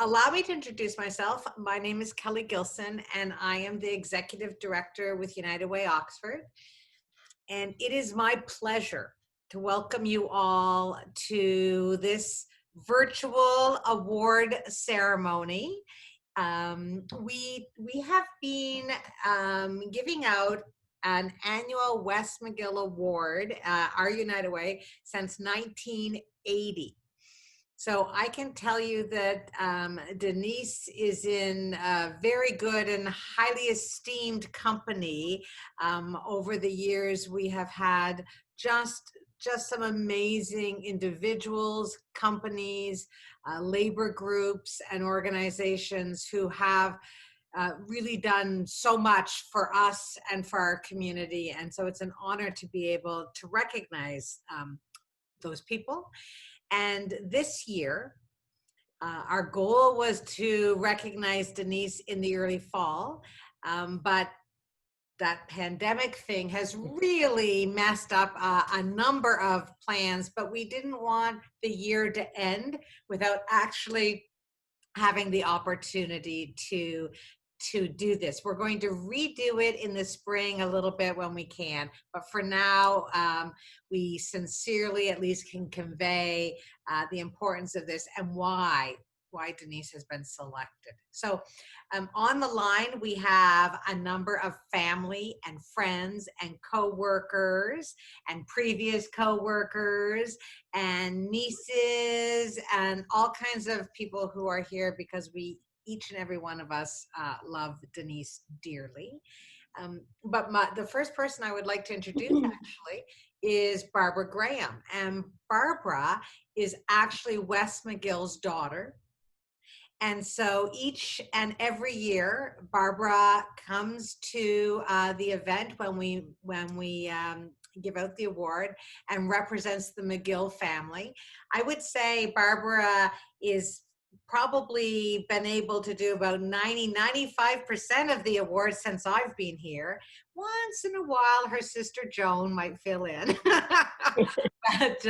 allow me to introduce myself. My name is Kelly Gilson, and I am the Executive Director with United Way Oxford. And it is my pleasure to welcome you all to this virtual award ceremony. We have been giving out an annual Wes Magill Award, our United Way, since 1980. So I can tell you that Denise is in very good and highly esteemed company. Over the years, we have had just some amazing individuals, companies, labor groups, and organizations who have really done so much for us and for our community. And so it's an honor to be able to recognize those people. And this year, our goal was to recognize Denise in the early fall, but that pandemic thing has really messed up a number of plans, but we didn't want the year to end without actually having the opportunity to do this. We're going to redo it in the spring a little bit when we can, but for now, we sincerely at least can convey the importance of this and why Denise has been selected. So on the line, we have a number of family and friends and co-workers and previous co-workers and nieces and all kinds of people who are here because each and every one of us love Denise dearly. But the first person I would like to introduce actually is Barbara Graham. And Barbara is actually Wes Magill's daughter. And so each and every year, Barbara comes to the event when we give out the award and represents the Magill family. I would say Barbara is probably been able to do about 95% of the awards since I've been here. Once in a while, her sister Joan might fill in. But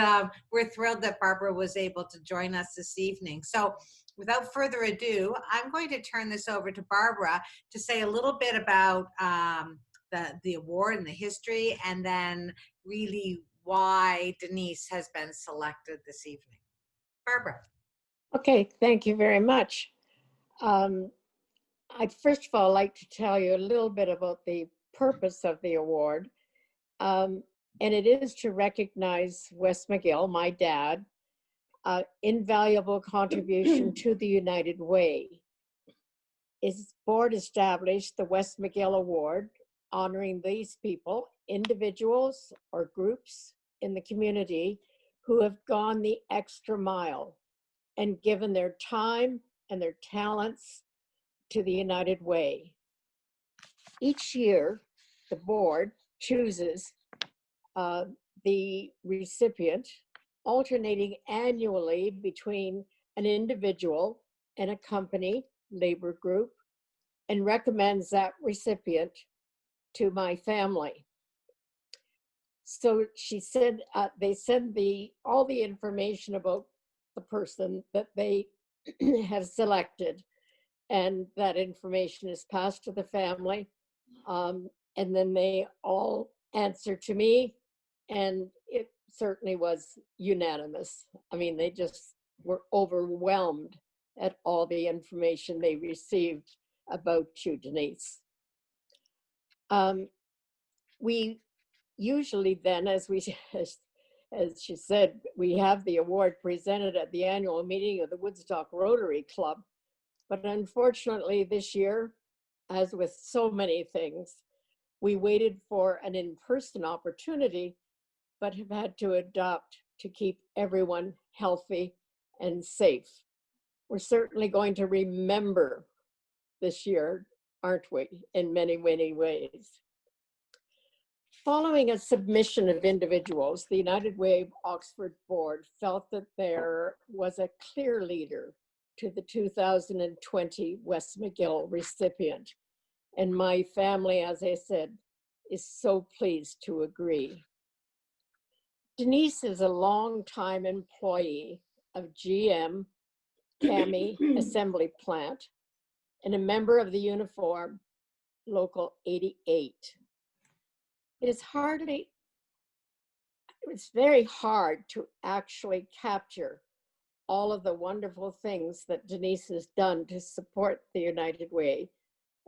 we're thrilled that Barbara was able to join us this evening. So without further ado, I'm going to turn this over to Barbara to say a little bit about the award and the history, and then really why Denise has been selected this evening. Barbara. Okay, thank you very much. I'd first of all like to tell you a little bit about the purpose of the award. And it is to recognize Wes Magill, my dad, invaluable contribution to the United Way. His board established the Wes Magill Award, honoring these people, individuals or groups in the community who have gone the extra mile and given their time and their talents to the United Way. Each year, the board chooses the recipient, alternating annually between an individual and a company, labor group, and recommends that recipient to my family. So she said they send all the information about the person that they have selected, and that information is passed to the family, and then they all answer to me, and it certainly was unanimous. I mean, they just were overwhelmed at all the information they received about you, Denise. We usually then, as she said, we have the award presented at the annual meeting of the Woodstock Rotary Club. But unfortunately this year, as with so many things, we waited for an in-person opportunity, but have had to adapt to keep everyone healthy and safe. We're certainly going to remember this year, aren't we, in many, many ways. Following a submission of individuals, the United Way Oxford Board felt that there was a clear leader to the 2020 Wes Magill recipient. And my family, as I said, is so pleased to agree. Denise is a longtime employee of GM County Assembly Plant, and a member of the uniform Local 88. It's very hard to actually capture all of the wonderful things that Denise has done to support the United Way,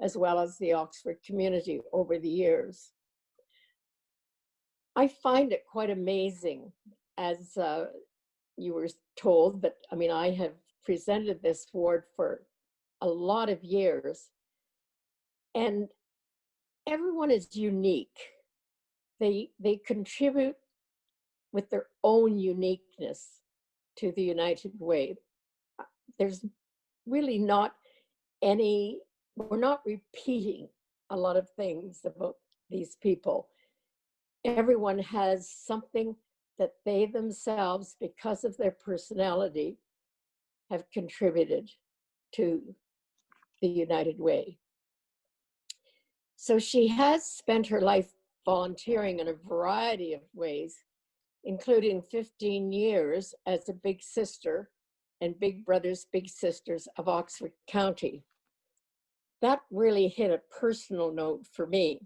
as well as the Oxford community over the years. I find it quite amazing, as you were told, but I mean, I have presented this award for a lot of years, and everyone is unique. They contribute with their own uniqueness to the United Way. There's really not we're not repeating a lot of things about these people. Everyone has something that they themselves, because of their personality, have contributed to the United Way. So she has spent her life volunteering in a variety of ways, including 15 years as a big sister and Big Brothers Big Sisters of Oxford County. That really hit a personal note for me,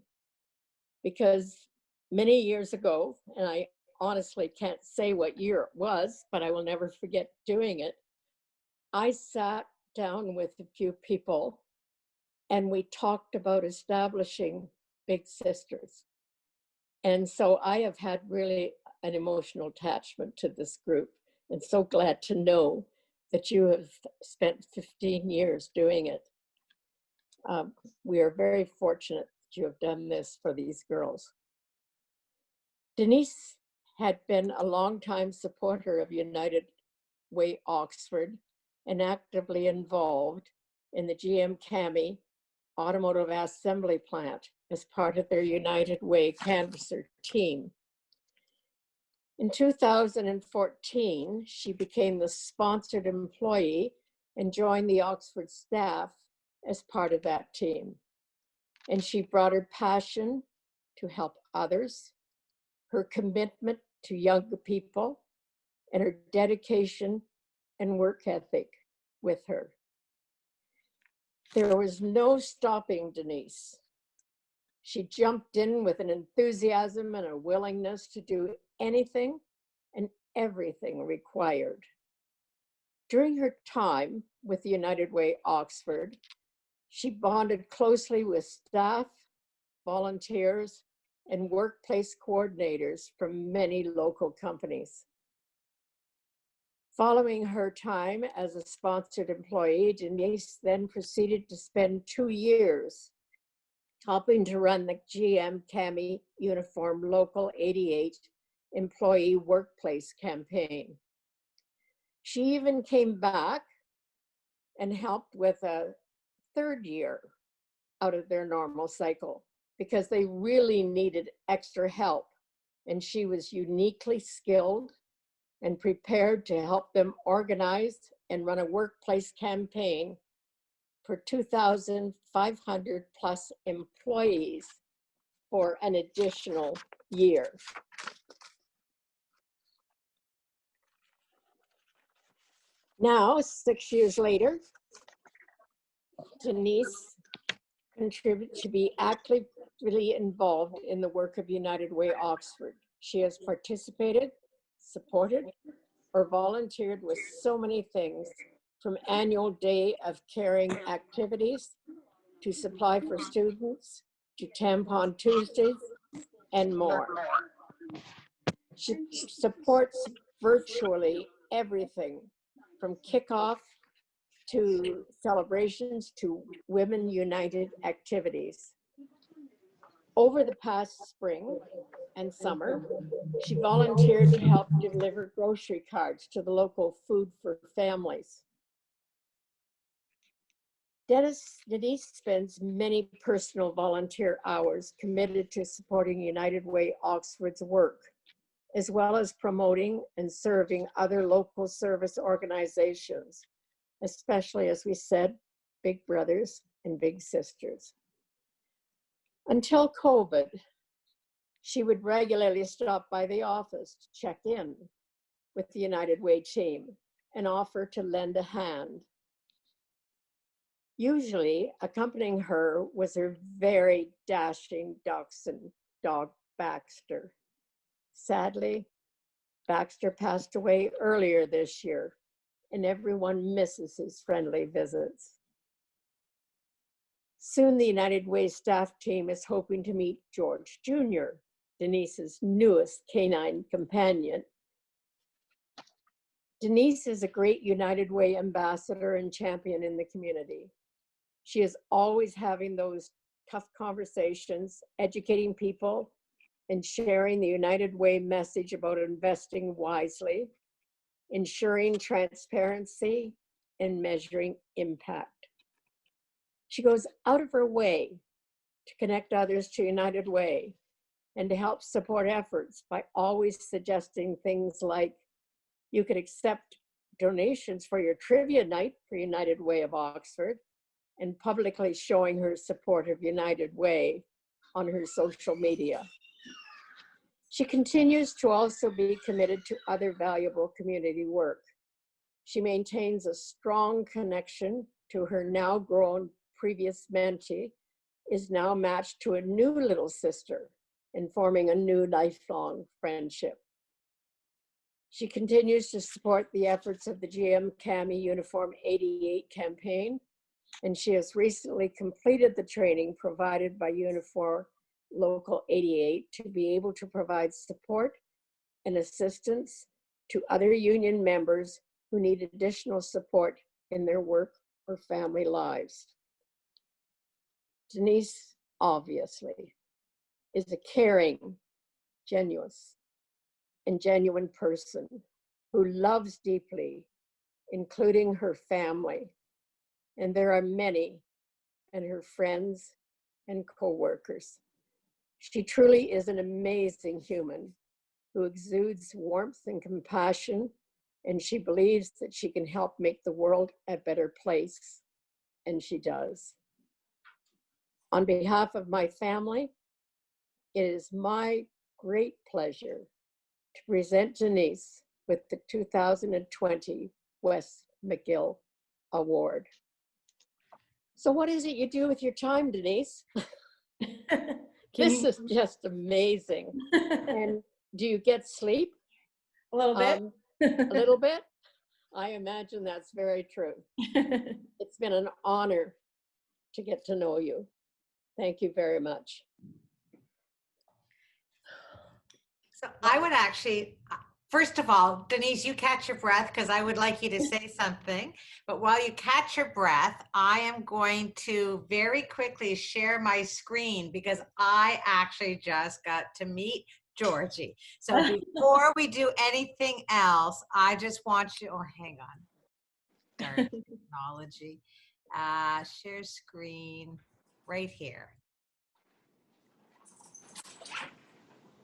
because many years ago, and I honestly can't say what year it was, but I will never forget doing it, I sat down with a few people and we talked about establishing Big Sisters. And so I have had really an emotional attachment to this group, and so glad to know that you have spent 15 years doing it. We are very fortunate that you have done this for these girls. Denise had been a longtime supporter of United Way Oxford and actively involved in the GM Cami Automotive Assembly Plant as part of their United Way canvasser team. In 2014, she became the sponsored employee and joined the Oxford staff as part of that team. And she brought her passion to help others, her commitment to younger people, and her dedication and work ethic with her. There was no stopping Denise. She jumped in with an enthusiasm and a willingness to do anything and everything required. During her time with the United Way Oxford, she bonded closely with staff, volunteers, and workplace coordinators from many local companies. Following her time as a sponsored employee, Denise then proceeded to spend 2 years helping to run the GM Cami Uniform Local 88 employee workplace campaign. She even came back and helped with a 3rd year out of their normal cycle because they really needed extra help, and she was uniquely skilled and prepared to help them organize and run a workplace campaign for 2,500 plus employees for an additional year. Now, 6 years later, Denise contributes to be actively involved in the work of United Way Oxford. She has participated, supported, or volunteered with so many things, from annual Day of Caring activities, to supply for students, to Tampon Tuesdays, and more. She supports virtually everything from kickoff to celebrations to Women United activities. Over the past spring and summer, she volunteered to help deliver grocery cards to the local Food for Families. Denise spends many personal volunteer hours committed to supporting United Way Oxford's work, as well as promoting and serving other local service organizations, especially, as we said, Big Brothers and Big Sisters. Until COVID, she would regularly stop by the office to check in with the United Way team and offer to lend a hand. Usually, accompanying her was her very dashing dachshund dog, Baxter. Sadly, Baxter passed away earlier this year, and everyone misses his friendly visits. Soon, the United Way staff team is hoping to meet George Jr., Denise's newest canine companion. Denise is a great United Way ambassador and champion in the community. She is always having those tough conversations, educating people, and sharing the United Way message about investing wisely, ensuring transparency, and measuring impact. She goes out of her way to connect others to United Way and to help support efforts by always suggesting things like, you could accept donations for your trivia night for United Way of Oxford, and publicly showing her support of United Way on her social media. She continues to also be committed to other valuable community work. She maintains a strong connection to her now grown previous mentee, is now matched to a new little sister and forming a new lifelong friendship. She continues to support the efforts of the GM Cami Uniform 88 campaign, and she has recently completed the training provided by Uniform Local 88 to be able to provide support and assistance to other union members who need additional support in their work or family lives. Denise, obviously, is a caring, genuine person who loves deeply, including her family. And there are many, and her friends and co-workers. She truly is an amazing human who exudes warmth and compassion, and she believes that she can help make the world a better place, and she does. On behalf of my family, it is my great pleasure to present Denise with the 2020 Wes Magill Award. So what is it you do with your time, Denise? This is just amazing. And do you get sleep? A little bit. A little bit? I imagine that's very true. It's been an honor to get to know you. Thank you very much. So I would actually, first of all, Denise, you catch your breath because I would like you to say something. But while you catch your breath, I am going to very quickly share my screen because I actually just got to meet Georgie. So before we do anything else, I just want you, oh, hang on. Darn technology. Share screen right here.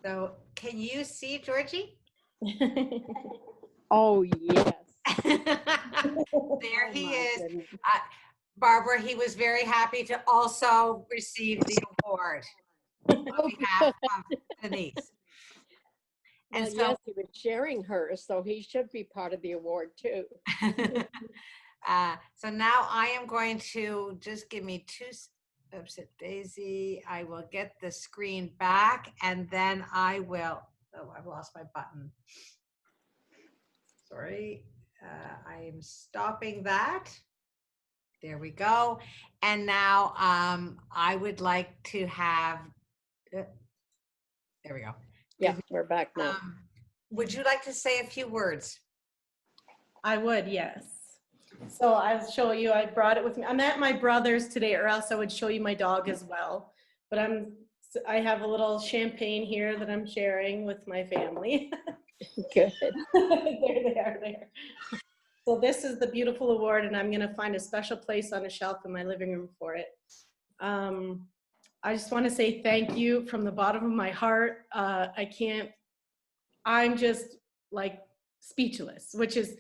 So can you see Georgie? Oh, yes. There he is. Barbara, he was very happy to also receive the award on behalf of Denise. And Well, so, yes, he was sharing her, so he should be part of the award too. so now I am going to just give me two. Oops, Daisy. I will get the screen back, and then I will. Oh, I've lost my button. Sorry. I am stopping that. There we go. And now I would like to have. There we go. Yeah, we're back now. Would you like to say a few words? I would, yes. So I'll show you, I brought it with me. I'm at my brother's today, or else I would show you my dog as well. But I have a little champagne here that I'm sharing with my family. Good. There they are there. So this is the beautiful award, and I'm gonna find a special place on a shelf in my living room for it. I just wanna say thank you from the bottom of my heart. I'm just like speechless, which is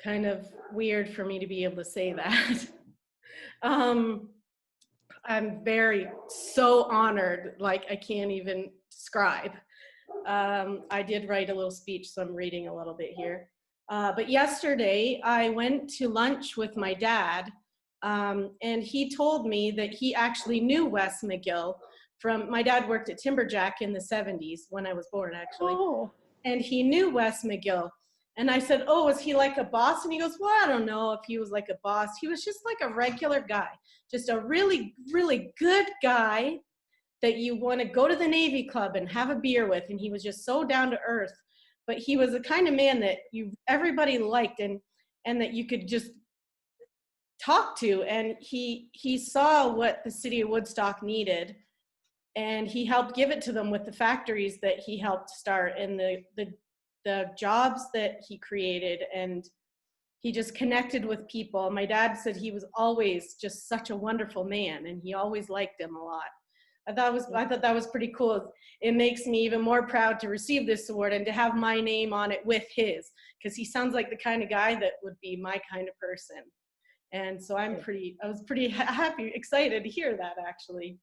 kind of weird for me to be able to say that. I'm so honored, like I can't even describe. I did write a little speech, so I'm reading a little bit here. But yesterday I went to lunch with my dad, and he told me that he actually knew Wes Magill from, my dad worked at Timberjack in the 70s when I was born, actually. Oh, And he knew Wes Magill. And I said, oh, was he like a boss? And he goes, well, I don't know if he was like a boss. He was just like a regular guy, just a really, really good guy that you want to go to the Navy Club and have a beer with. And he was just so down to earth. But he was the kind of man that everybody liked, and that you could just talk to. And he saw what the city of Woodstock needed, and he helped give it to them with the factories that he helped start and the jobs that he created. And he just connected with people. My dad said he was always just such a wonderful man, and he always liked them a lot. I thought that was pretty cool. It makes me even more proud to receive this award and to have my name on it with his, because he sounds like the kind of guy that would be my kind of person. And so I was pretty happy, excited to hear that, actually.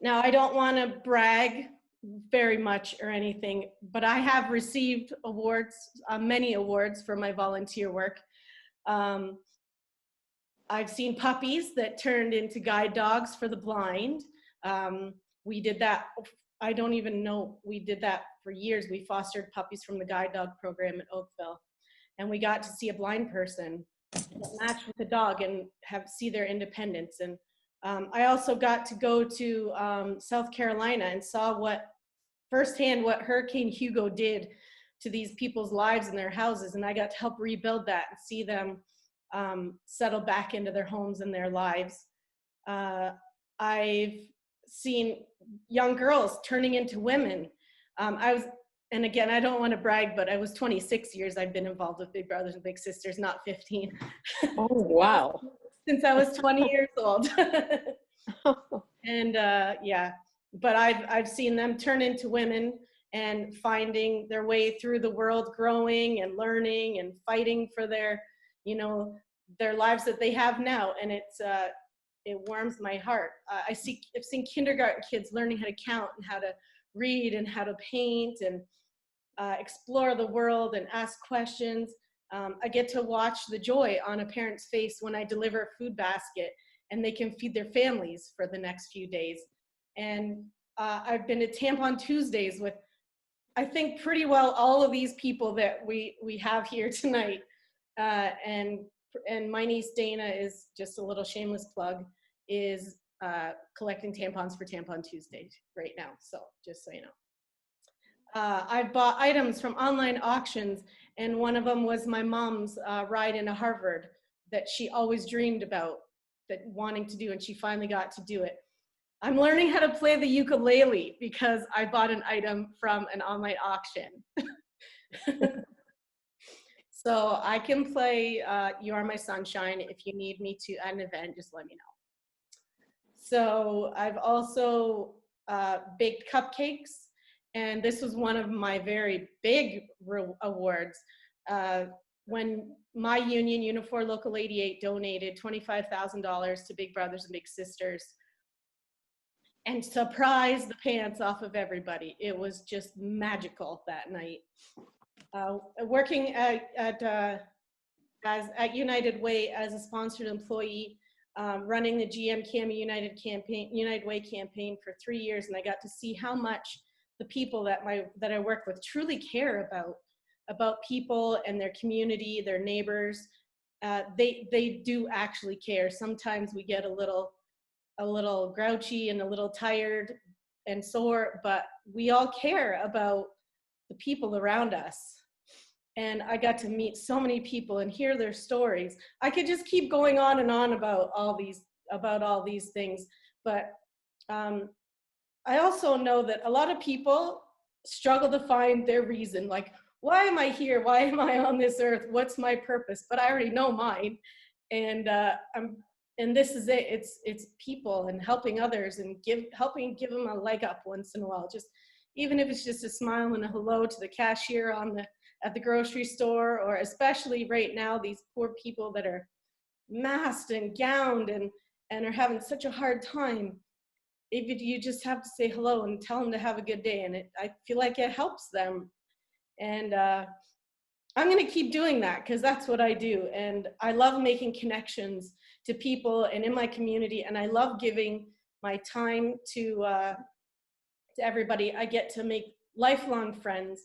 Now, I don't want to brag very much or anything, but I have received awards, many awards for my volunteer work. I've seen puppies that turned into guide dogs for the blind. We did that, I don't even know, we did that for years. We fostered puppies from the guide dog program at Oakville. And we got to see a blind person match with a dog and see their independence. And I also got to go to South Carolina and saw firsthand what Hurricane Hugo did to these people's lives and their houses. And I got to help rebuild that and see them settle back into their homes and their lives. I've seen young girls turning into women. And again, I don't want to brag, but I was 26 years I've been involved with Big Brothers and Big Sisters, not 15. oh, wow. Since I was 20 years old. And yeah, but I've seen them turn into women and finding their way through the world, growing and learning and fighting for their lives that they have now. And it warms my heart. I've seen kindergarten kids learning how to count and how to read and how to paint and explore the world and ask questions. I get to watch the joy on a parent's face when I deliver a food basket and they can feed their families for the next few days. And I've been to Tampon Tuesdays with, I think, pretty well all of these people that we have here tonight. And my niece Dana is, just a little shameless plug, is collecting tampons for Tampon Tuesday right now. So just so you know. I've bought items from online auctions, and one of them was my mom's ride into Harvard that she always dreamed about, wanting to do, and she finally got to do it. I'm learning how to play the ukulele because I bought an item from an online auction. So I can play You Are My Sunshine. If you need me to at an event, just let me know. So I've also baked cupcakes. And this was one of my very big awards. When my union, Unifor Local 88, donated $25,000 to Big Brothers and Big Sisters and surprised the pants off of everybody. It was just magical that night. Working at United Way as a sponsored employee, running the GM CAMI United Way campaign for 3 years, and I got to see how much the people that I work with truly care about people and their community, their neighbors. They do actually care. Sometimes we get a little grouchy and a little tired and sore, but we all care about the people around us. And I got to meet so many people and hear their stories. I could just keep going on and on about all these things, but I also know that a lot of people struggle to find their reason, like, why am I here? Why am I on this earth? What's my purpose? But I already know mine. And this is it. It's people and helping others and helping give them a leg up once in a while. Just even if it's just a smile and a hello to the cashier at the grocery store, or especially right now, these poor people that are masked and gowned and are having such a hard time. If you just have to say hello and tell them to have a good day, and I feel like it helps them. And I'm going to keep doing that because that's what I do. And I love making connections to people and in my community. And I love giving my time to everybody. I get to make lifelong friends.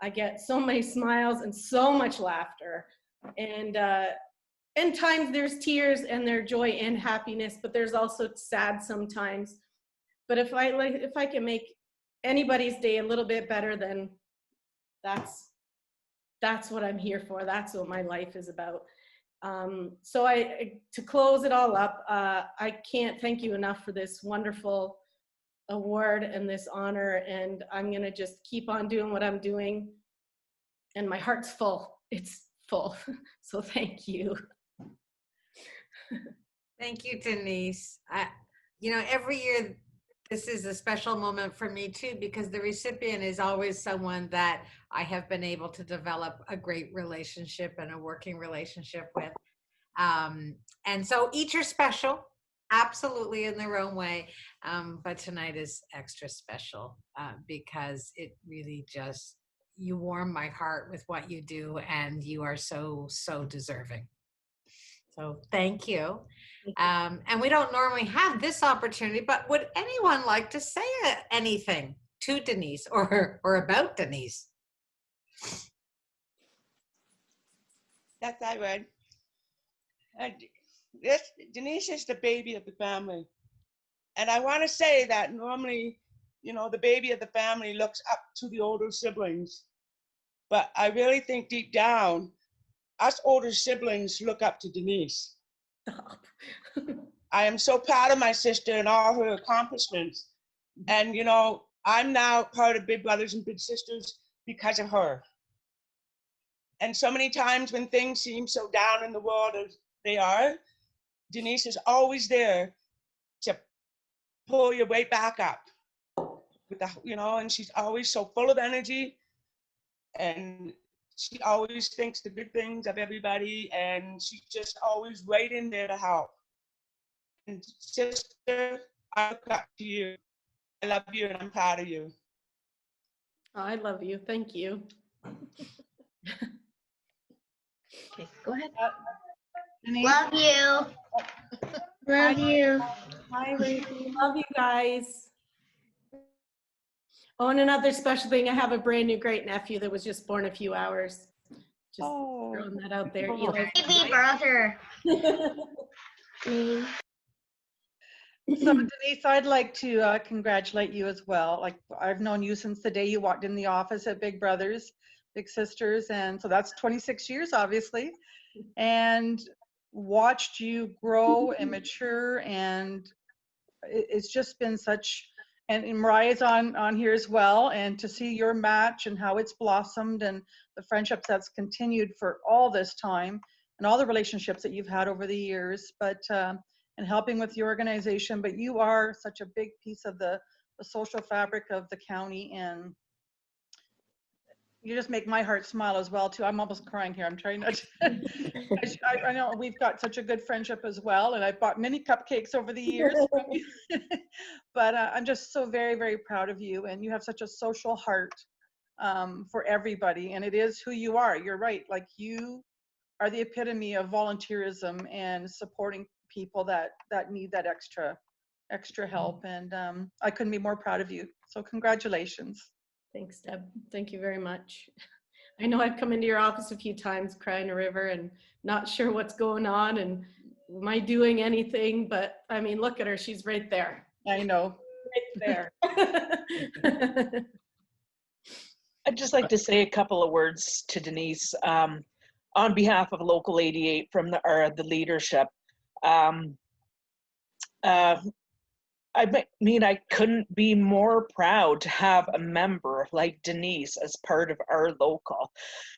I get so many smiles and so much laughter. And times there's tears and there's joy and happiness, but there's also sad sometimes. But if I can make anybody's day a little bit better, then that's what I'm here for. That's what my life is about. So to close it all up, I can't thank you enough for this wonderful award and this honor. And I'm going to just keep on doing what I'm doing. And my heart's full. It's full. So thank you. Thank you, Denise. Every year, this is a special moment for me too, because the recipient is always someone that I have been able to develop a great relationship and a working relationship with. And so each are special, absolutely in their own way. But tonight is extra special because it really just, you warm my heart with what you do, and you are so, so deserving. So thank you. And we don't normally have this opportunity, but would anyone like to say anything to Denise or about Denise? Yes, I would. Denise is the baby of the family. And I want to say that normally, the baby of the family looks up to the older siblings. But I really think deep down, us older siblings look up to Denise. I am so proud of my sister and all her accomplishments. And, I'm now part of Big Brothers and Big Sisters because of her. And so many times when things seem so down in the world as they are, Denise is always there to pull you way back up. And she's always so full of energy, and she always thinks the good things of everybody, and she's just always right in there to help. And sister, I look up to you. I love you, and I'm proud of you. I love you. Thank you. Okay, go ahead. Denise? Love you. Love you. Hi, Racy. Love you guys. Oh, and another special thing, I have a brand new great nephew that was just born a few hours. Just throwing that out there. Baby brother. So Denise, I'd like to congratulate you as well. Like, I've known you since the day you walked in the office at Big Brothers, Big Sisters, and so that's 26 years, obviously, and watched you grow and mature, and it's just been such. And Mariah's on here as well, and to see your match and how it's blossomed and the friendships that's continued for all this time and all the relationships that you've had over the years, but and helping with your organization. But you are such a big piece of the social fabric of the county, and you just make my heart smile as well too. I'm almost crying here. I'm trying not to. I know we've got such a good friendship as well, and I've bought many cupcakes over the years. But I'm just so very, very proud of you, and you have such a social heart for everybody, and it is who you are. You're right. Like, you are the epitome of volunteerism and supporting people that need that extra help, and I couldn't be more proud of you. So congratulations. Thanks, Deb. Thank you very much. I know I've come into your office a few times crying a river and not sure what's going on and am I doing anything, but I mean, look at her. She's right there. I know. Right there. I'd just like to say a couple of words to Denise on behalf of Local 88 from the leadership. I mean, I couldn't be more proud to have a member like Denise as part of our local.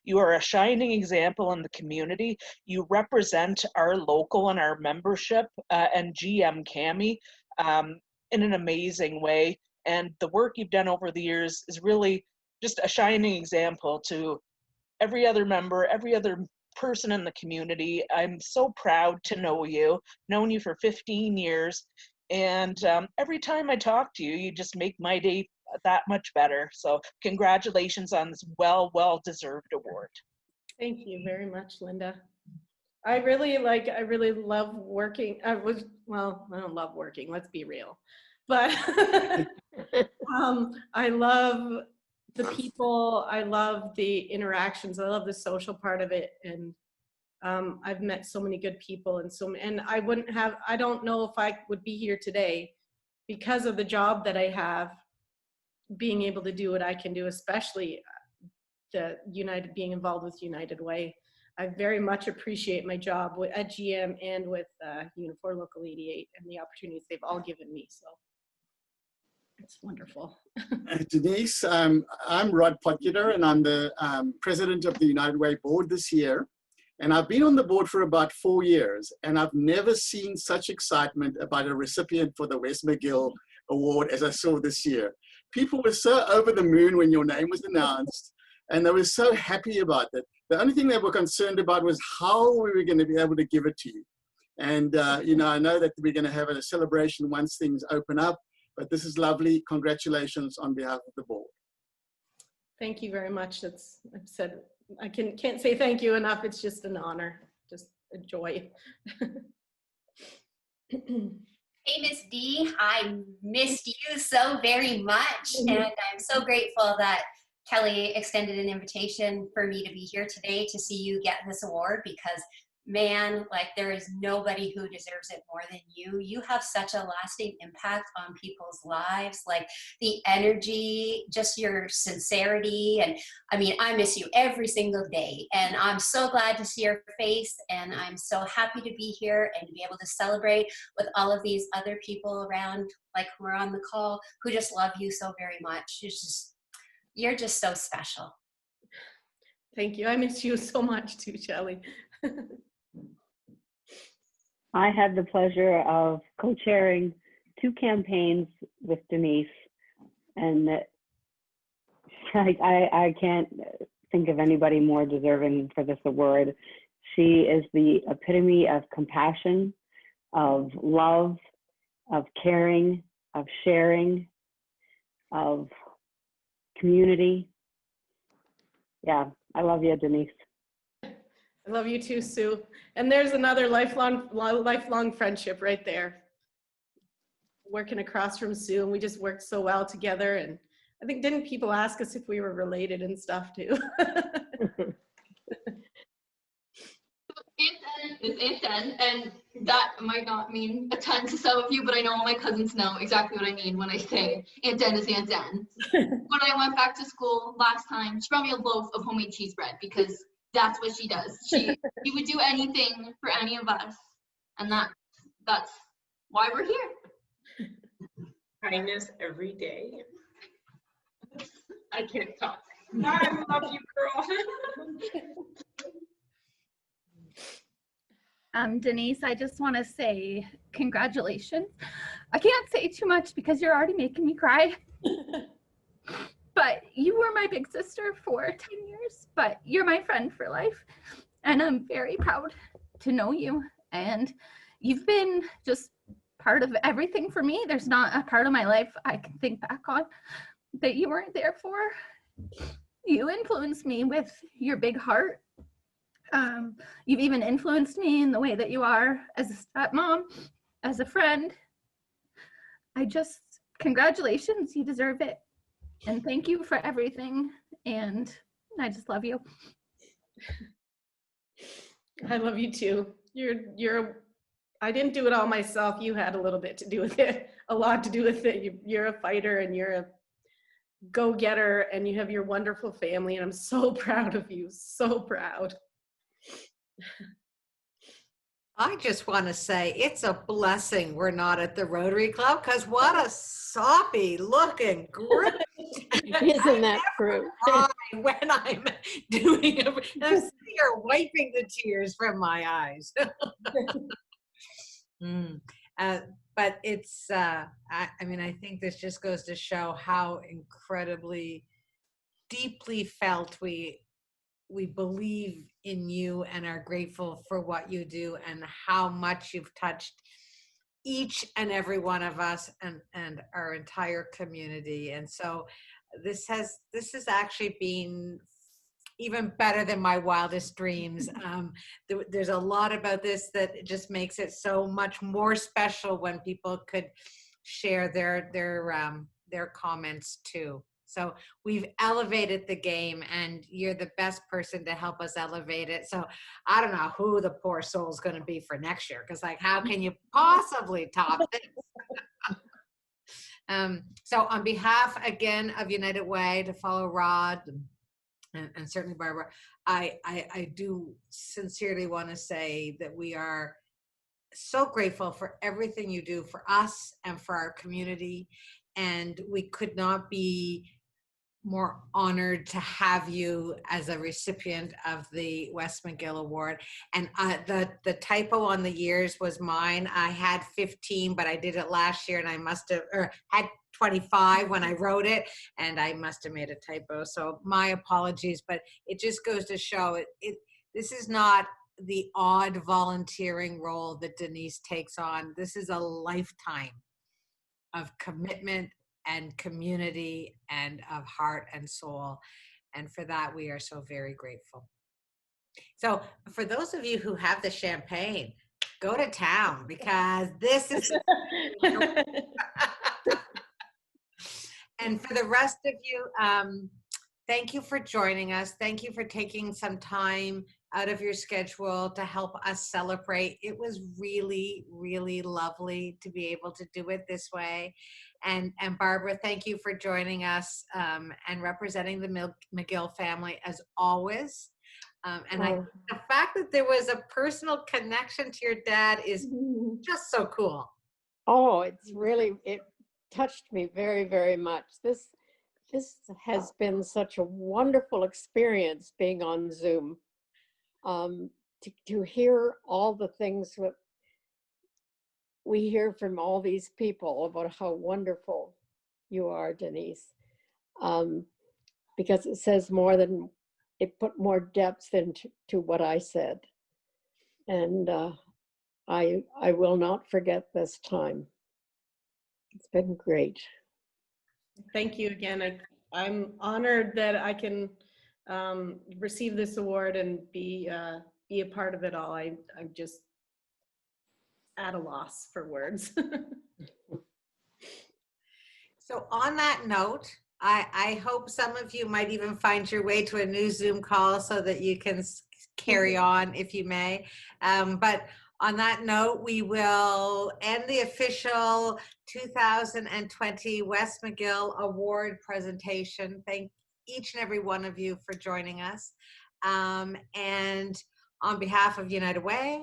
You are a shining example in the community. You represent our local and our membership and GM Cami in an amazing way. And the work you've done over the years is really just a shining example to every other member, every other person in the community. I'm so proud to know you, known you for 15 years. And every time I talk to you, you just make my day that much better. So congratulations on this well-deserved award. Thank you very much, Linda. I really love working. I don't love working, let's be real. But I love the people, I love the interactions, I love the social part of it. And I've met so many good people and I don't know if I would be here today because of the job that I have, being able to do what I can do, especially being involved with United Way. I very much appreciate my job at GM and with Unifor Local 88 and the opportunities they've all given me. So it's wonderful. Denise, I'm Rod Potgieter, and I'm the president of the United Way board this year. And I've been on the board for about 4 years, and I've never seen such excitement about a recipient for the Wes Magill Award as I saw this year. People were so over the moon when your name was announced, and they were so happy about it. The only thing they were concerned about was how we were going to be able to give it to you. And, you know, I know that we're going to have a celebration once things open up, but this is lovely. Congratulations on behalf of the board. Thank you very much. I can't say thank you enough. It's just an honor, just a joy. Hey, Miss D, I missed you so very much. And I'm so grateful that Kelly extended an invitation for me to be here today to see you get this award, because man, like, there is nobody who deserves it more than you. You have such a lasting impact on people's lives, like the energy, just your sincerity. And I mean, I miss you every single day, and I'm so glad to see your face, and I'm so happy to be here and to be able to celebrate with all of these other people around, like who are on the call, who just love you so very much. You're just so special. Thank you. I miss you so much too, Shelley. I had the pleasure of co-chairing 2 campaigns with Denise, and I can't think of anybody more deserving for this award. She is the epitome of compassion, of love, of caring, of sharing, of community. Yeah, I love you, Denise. I love you too, Sue. And there's another lifelong friendship right there. Working across from Sue, and we just worked so well together. And I think, didn't people ask us if we were related and stuff too? Aunt Den, and that might not mean a ton to some of you, but I know all my cousins know exactly what I mean when I say Aunt Den is Aunt Den. When I went back to school last time, she brought me a loaf of homemade cheese bread, because that's what she does. She would do anything for any of us, and that's why we're here. Kindness every day. I can't talk. I love you, girl. Denise, I just want to say congratulations. I can't say too much because you're already making me cry. But you were my big sister for 10 years, but you're my friend for life. And I'm very proud to know you. And you've been just part of everything for me. There's not a part of my life I can think back on that you weren't there for. You influenced me with your big heart. You've even influenced me in the way that you are as a stepmom, as a friend. Congratulations, you deserve it. And thank you for everything. And I just love you. I love you too. I didn't do it all myself. You had a little bit to do with it, a lot to do with it. You're a fighter and you're a go-getter, and you have your wonderful family. And I'm so proud of you, so proud. I just want to say it's a blessing we're not at the Rotary Club, because what a soppy looking group. Isn't that true? When I'm doing it, I'm sitting here wiping the tears from my eyes. But it's, I mean, I think this just goes to show how incredibly deeply felt we believe in you and are grateful for what you do and how much you've touched each and every one of us and our entire community. And so this has actually been even better than my wildest dreams. There's a lot about this that just makes it so much more special when people could share their comments too. So we've elevated the game, and you're the best person to help us elevate it. So I don't know who the poor soul is going to be for next year, because like, how can you possibly top this? So on behalf again of United Way, to follow Rod and certainly Barbara, I do sincerely want to say that we are so grateful for everything you do for us and for our community. And we could not be more honored to have you as a recipient of the Wes Magill Award. And the typo on the years was mine. I had 15, but I did it last year, and I must have, or had 25 when I wrote it, and I must have made a typo. So my apologies, but it just goes to show this is not the odd volunteering role that Denise takes on. This is a lifetime of commitment and community and of heart and soul. And for that, we are so very grateful. So for those of you who have the champagne, go to town, because this is, and for the rest of you, thank you for joining us. Thank you for taking some time out of your schedule to help us celebrate. It was really, really lovely to be able to do it this way. And Barbara, thank you for joining us and representing the Magill family as always. The fact that there was a personal connection to your dad is just so cool. Oh, it touched me very, very much. This has been such a wonderful experience being on Zoom. To hear all the things that we hear from all these people about how wonderful you are, Denise, because it says more than, it put more depth into what I said. And I will not forget this time. It's been great. Thank you again. I'm honored that I can receive this award and be a part of it all. I'm just at a loss for words. So on that note, I hope some of you might even find your way to a new Zoom call so that you can carry on if you may. But on that note, we will end the official 2020 Wes Magill Award presentation. Thank each and every one of you for joining us. And on behalf of United Way,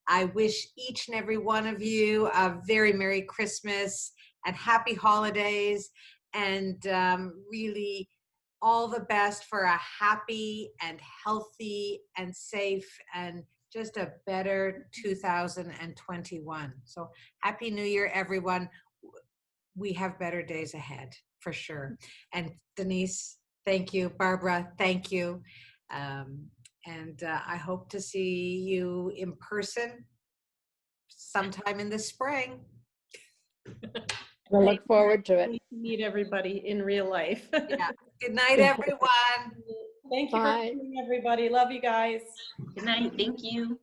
I wish each and every one of you a very Merry Christmas and Happy Holidays, and really all the best for a happy and healthy and safe and just a better 2021. So Happy New Year, everyone. We have better days ahead for sure. And Denise, thank you. Barbara, thank you. And I hope to see you in person sometime in the spring. I look forward to it. Meet everybody in real life. Yeah. Good night, everyone. Thank you Bye. for coming, everybody. Love you guys. Good night. Thank you.